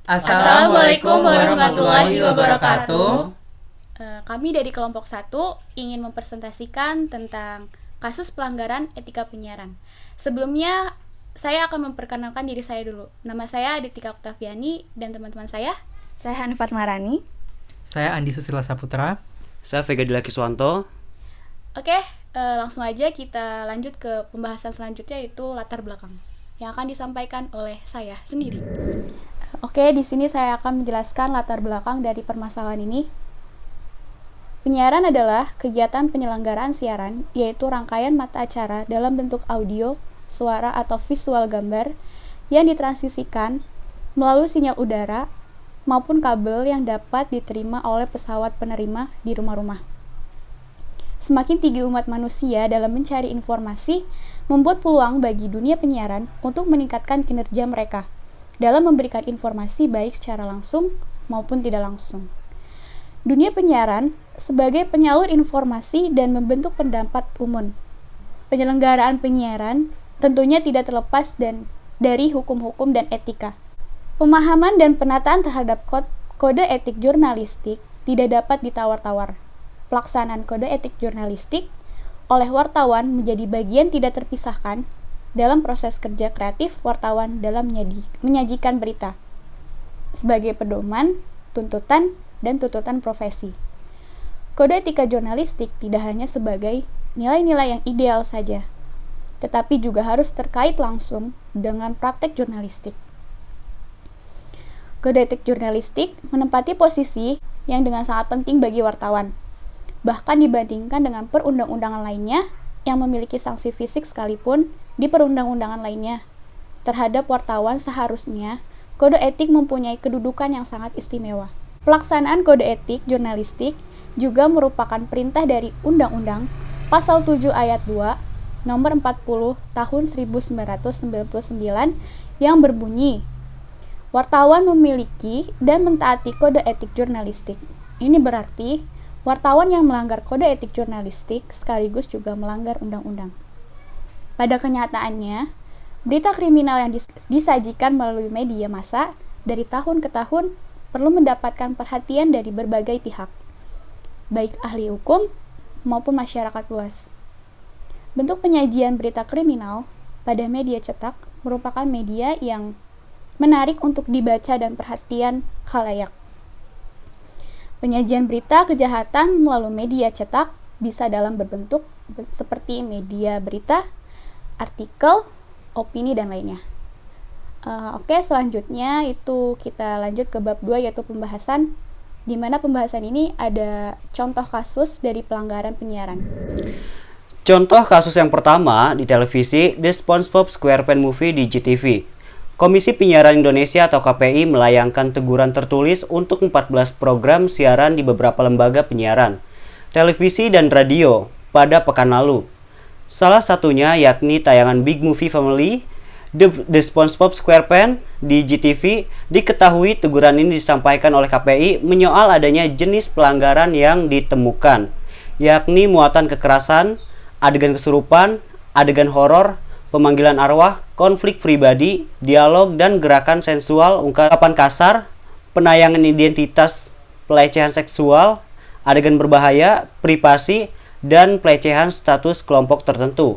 Assalamualaikum warahmatullahi wabarakatuh. Kami dari kelompok 1 ingin mempresentasikan tentang kasus pelanggaran etika penyiaran. Sebelumnya, saya akan memperkenalkan diri saya dulu. Nama saya Aditika Oktaviani dan teman-teman saya Hanifat Marani. Saya Andi Susila Saputra. Saya Vega Dila Kiswanto. Oke, langsung aja kita lanjut ke pembahasan selanjutnya, yaitu latar belakang yang akan disampaikan oleh saya sendiri. Oke, di sini saya akan menjelaskan latar belakang dari permasalahan ini. Penyiaran adalah kegiatan penyelenggaraan siaran, yaitu rangkaian mata acara dalam bentuk audio, suara atau visual gambar yang ditransmisikan melalui sinyal udara maupun kabel yang dapat diterima oleh pesawat penerima di rumah-rumah. Semakin tinggi umat manusia dalam mencari informasi, membuat peluang bagi dunia penyiaran untuk meningkatkan kinerja mereka dalam memberikan informasi baik secara langsung maupun tidak langsung. Dunia penyiaran sebagai penyalur informasi dan membentuk pendapat umum. Penyelenggaraan penyiaran tentunya tidak terlepas dari hukum-hukum dan etika. Pemahaman dan penataan terhadap kode etik jurnalistik tidak dapat ditawar-tawar. Pelaksanaan kode etik jurnalistik oleh wartawan menjadi bagian tidak terpisahkan dalam proses kerja kreatif wartawan dalam menyajikan berita sebagai pedoman, tuntutan, dan tuntutan profesi. Kode etika jurnalistik tidak hanya sebagai nilai-nilai yang ideal saja, tetapi juga harus terkait langsung dengan praktek jurnalistik. Kode etik jurnalistik menempati posisi yang dengan sangat penting bagi wartawan, bahkan dibandingkan dengan perundang-undangan lainnya yang memiliki sanksi fisik sekalipun. Di perundang-undangan lainnya terhadap wartawan seharusnya kode etik mempunyai kedudukan yang sangat istimewa. Pelaksanaan kode etik jurnalistik juga merupakan perintah dari Undang-Undang Pasal 7 Ayat 2 Nomor 40 Tahun 1999 yang berbunyi, wartawan memiliki dan mentaati kode etik jurnalistik. Ini berarti wartawan yang melanggar kode etik jurnalistik sekaligus juga melanggar undang-undang. Pada kenyataannya, berita kriminal yang disajikan melalui media massa dari tahun ke tahun perlu mendapatkan perhatian dari berbagai pihak, baik ahli hukum maupun masyarakat luas. Bentuk penyajian berita kriminal pada media cetak merupakan media yang menarik untuk dibaca dan perhatian khalayak. Penyajian berita kejahatan melalui media cetak bisa dalam berbentuk seperti media berita, artikel, opini, dan lainnya. Oke, selanjutnya itu kita lanjut ke bab 2, yaitu pembahasan, di mana pembahasan ini ada contoh kasus dari pelanggaran penyiaran. Contoh kasus yang pertama di televisi The SpongeBob SquarePants Movie di GTV. Komisi Penyiaran Indonesia atau KPI melayangkan teguran tertulis untuk 14 program siaran di beberapa lembaga penyiaran, televisi dan radio pada pekan lalu. Salah satunya yakni tayangan Big Movie Family, The SpongeBob SquarePants di GTV. Diketahui teguran ini disampaikan oleh KPI menyoal adanya jenis pelanggaran yang ditemukan, yakni muatan kekerasan, adegan kesurupan, adegan horor, pemanggilan arwah, konflik pribadi, dialog dan gerakan sensual, ungkapan kasar, penayangan identitas, pelecehan seksual, adegan berbahaya, privasi, dan pelecehan status kelompok tertentu.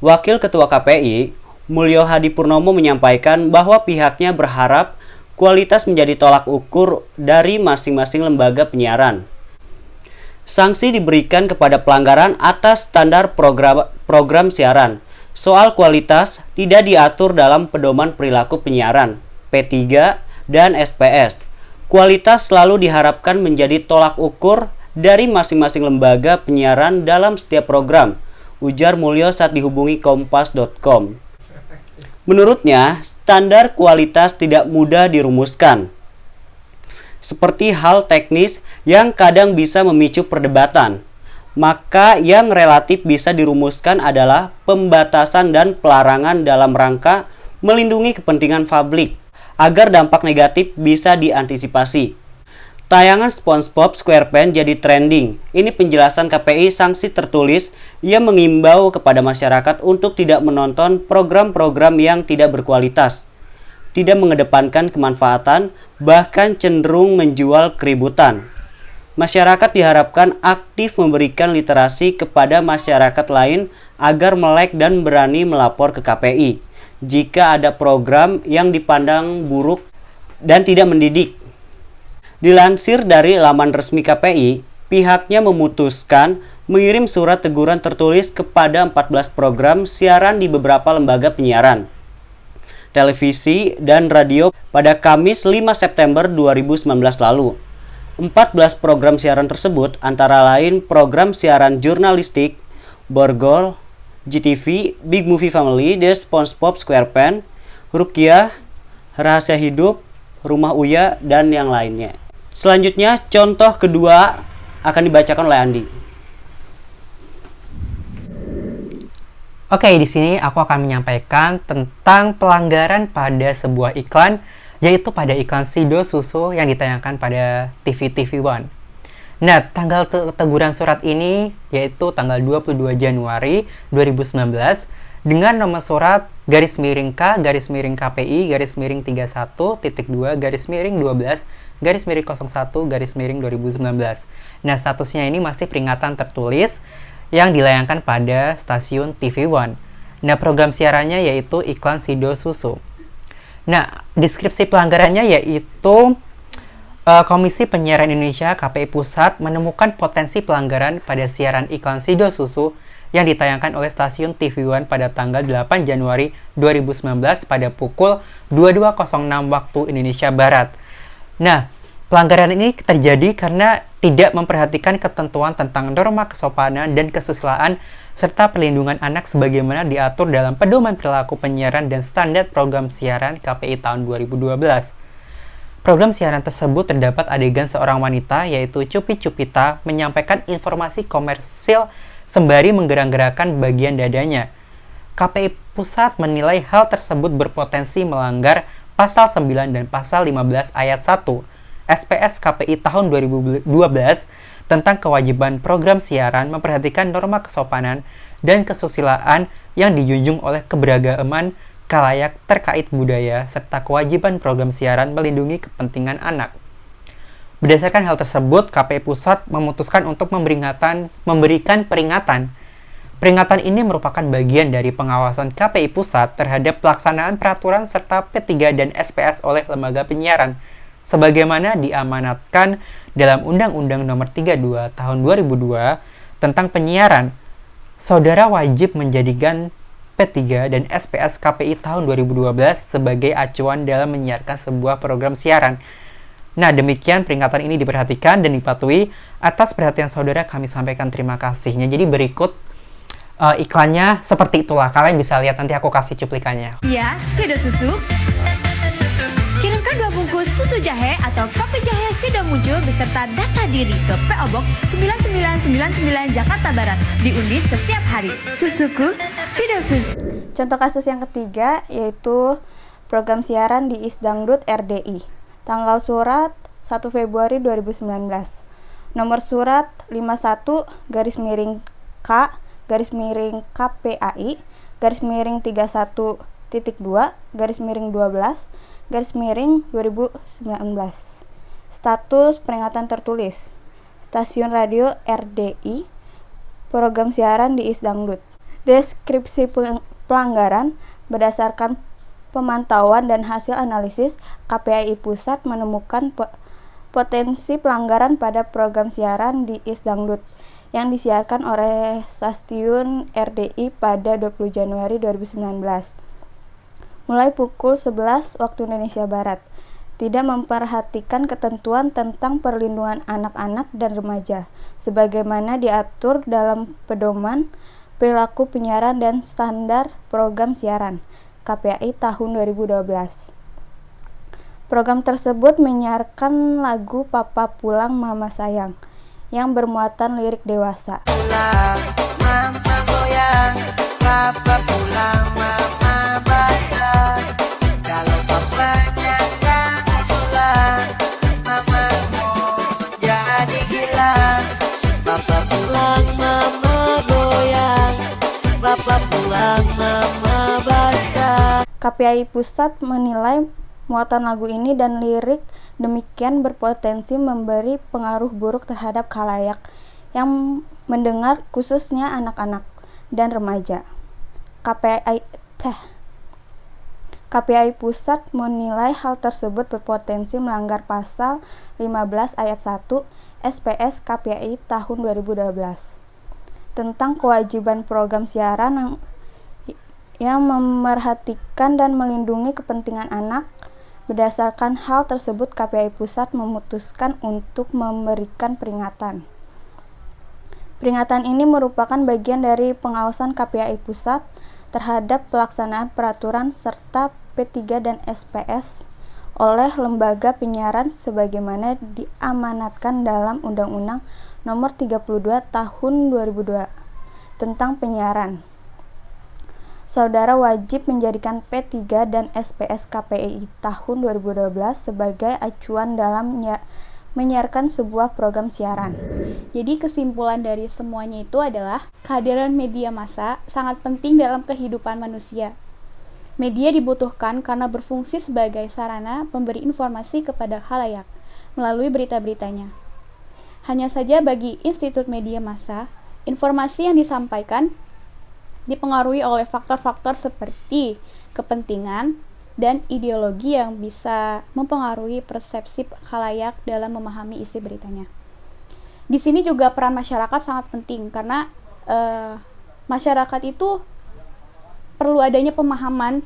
Wakil Ketua KPI, Mulyo Hadi Purnomo menyampaikan bahwa pihaknya berharap kualitas menjadi tolak ukur dari masing-masing lembaga penyiaran. Sanksi diberikan kepada pelanggaran atas standar program siaran. Soal kualitas tidak diatur dalam Pedoman Perilaku Penyiaran, P3, dan SPS. Kualitas selalu diharapkan menjadi tolak ukur dari masing-masing lembaga penyiaran dalam setiap program, ujar Mulyo saat dihubungi kompas.com. Menurutnya, standar kualitas tidak mudah dirumuskan, seperti hal teknis yang kadang bisa memicu perdebatan. Maka yang relatif bisa dirumuskan adalah pembatasan dan pelarangan dalam rangka melindungi kepentingan publik agar dampak negatif bisa diantisipasi. Tayangan SpongeBob SquarePants jadi trending. Ini penjelasan KPI sanksi tertulis yang mengimbau kepada masyarakat untuk tidak menonton program-program yang tidak berkualitas. tidak mengedepankan kemanfaatan, bahkan cenderung menjual keributan. Masyarakat diharapkan aktif memberikan literasi kepada masyarakat lain agar melek dan berani melapor ke KPI jika ada program yang dipandang buruk dan tidak mendidik. Dilansir dari laman resmi KPI, pihaknya memutuskan mengirim surat teguran tertulis kepada 14 program siaran di beberapa lembaga penyiaran, televisi, dan radio pada Kamis 5 September 2019 lalu. 14 program siaran tersebut antara lain program siaran jurnalistik, Borgol, GTV, Big Movie Family, The SpongeBob SquarePants, Rukiah, Rahasia Hidup, Rumah Uya, dan yang lainnya. Selanjutnya, contoh kedua akan dibacakan oleh Andi. Oke, di sini aku akan menyampaikan tentang pelanggaran pada sebuah iklan, yaitu pada iklan Sido Susu yang ditayangkan pada TV One. Nah, tanggal teguran surat ini yaitu tanggal 22 Januari 2019 dengan nomor surat _KPI_31.2/12/01/2019. Nah, statusnya ini masih peringatan tertulis yang dilayangkan pada stasiun TV One. Nah, program siarannya yaitu iklan Sido Susu. Nah, deskripsi pelanggarannya yaitu Komisi Penyiaran Indonesia KPI Pusat menemukan potensi pelanggaran pada siaran iklan Sido Susu yang ditayangkan oleh stasiun TV One pada tanggal 8 Januari 2019 pada pukul 22.06 waktu Indonesia Barat. Nah, pelanggaran ini terjadi karena tidak memperhatikan ketentuan tentang norma kesopanan dan kesusilaan serta perlindungan anak sebagaimana diatur dalam Pedoman Perilaku Penyiaran dan Standar Program Siaran KPI tahun 2012. Program siaran tersebut terdapat adegan seorang wanita yaitu Cupi Cupita menyampaikan informasi komersil sembari menggerak-gerakkan bagian dadanya. KPI Pusat menilai hal tersebut berpotensi melanggar Pasal 9 dan Pasal 15 Ayat 1 SPS KPI tahun 2012 tentang kewajiban program siaran memperhatikan norma kesopanan dan kesusilaan yang dijunjung oleh keberagaman khalayak terkait budaya serta kewajiban program siaran melindungi kepentingan anak. Berdasarkan hal tersebut, KPI Pusat memutuskan untuk memberikan peringatan. Peringatan ini merupakan bagian dari pengawasan KPI Pusat terhadap pelaksanaan peraturan serta P3 dan SPS oleh lembaga penyiaran, sebagaimana diamanatkan dalam Undang-Undang Nomor 32 Tahun 2002 tentang penyiaran. Saudara wajib menjadikan P3 dan SPS KPI tahun 2012 sebagai acuan dalam menyiarkan sebuah program siaran. Nah, demikian peringatan ini diperhatikan dan dipatuhi. Atas perhatian saudara kami sampaikan terima kasihnya. Jadi berikut iklannya seperti itulah. Kalian bisa lihat, nanti aku kasih cuplikannya. Ya, Sido Susu. Kirimkan 2 bungkus susu jahe atau kopi jahe Sido muncul beserta data diri ke PO Box 9999 Jakarta Barat. Diundi setiap hari. Susuku, Sido Susu. Contoh kasus yang ketiga yaitu program siaran di Isdangdut RDI. Tanggal surat 1 Februari 2019. Nomor surat 51-KP.AI/31.2/12/2019. Status peringatan tertulis. Stasiun radio RDI, program siaran di Isdangdut. Deskripsi pelanggaran berdasarkan pemantauan dan hasil analisis, KPI Pusat menemukan potensi pelanggaran pada program siaran di Isdangdut yang disiarkan oleh stasiun RDI pada 20 Januari 2019 mulai pukul 11 waktu Indonesia Barat, tidak memperhatikan ketentuan tentang perlindungan anak-anak dan remaja sebagaimana diatur dalam Pedoman Perilaku Penyiaran dan Standar Program Siaran KPI tahun 2012. Program tersebut menyiarkan lagu Papa Pulang Mama Sayang yang bermuatan lirik dewasa. Pulang, mama goyang, papa pulang, mama bayar. Kalau papanya nggak pulang, mama mau jadi gila. Papa pulang, mama goyang, papa pulang, mama basah. KPI Pusat menilai muatan lagu ini dan lirik demikian berpotensi memberi pengaruh buruk terhadap khalayak yang mendengar, khususnya anak-anak dan remaja. KPI Pusat menilai hal tersebut berpotensi melanggar pasal 15 ayat 1 SPS KPI tahun 2012 tentang kewajiban program siaran yang memerhatikan dan melindungi kepentingan anak. Berdasarkan hal tersebut, KPI Pusat memutuskan untuk memberikan peringatan. Peringatan ini merupakan bagian dari pengawasan KPI Pusat terhadap pelaksanaan peraturan serta P3 dan SPS oleh lembaga penyiaran sebagaimana diamanatkan dalam Undang-Undang Nomor 32 Tahun 2002 tentang penyiaran. Saudara wajib menjadikan P3 dan SPS KPI tahun 2012 sebagai acuan dalam menyiarkan sebuah program siaran. Jadi kesimpulan dari semuanya itu adalah kehadiran media massa sangat penting dalam kehidupan manusia. Media dibutuhkan karena berfungsi sebagai sarana pemberi informasi kepada khalayak melalui berita-beritanya. Hanya saja bagi Institut Media Massa, informasi yang disampaikan dipengaruhi oleh faktor-faktor seperti kepentingan dan ideologi yang bisa mempengaruhi persepsi khalayak dalam memahami isi beritanya. Di sini juga peran masyarakat sangat penting karena masyarakat itu perlu adanya pemahaman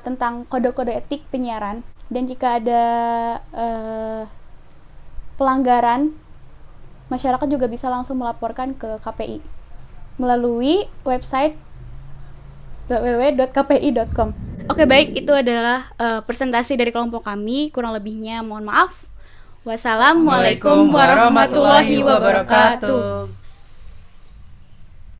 tentang kode-kode etik penyiaran, dan jika ada pelanggaran, masyarakat juga bisa langsung melaporkan ke KPI melalui website www.kpi.com. Oke, baik, itu adalah presentasi dari kelompok kami. Kurang lebihnya mohon maaf. Wassalamualaikum warahmatullahi wabarakatuh.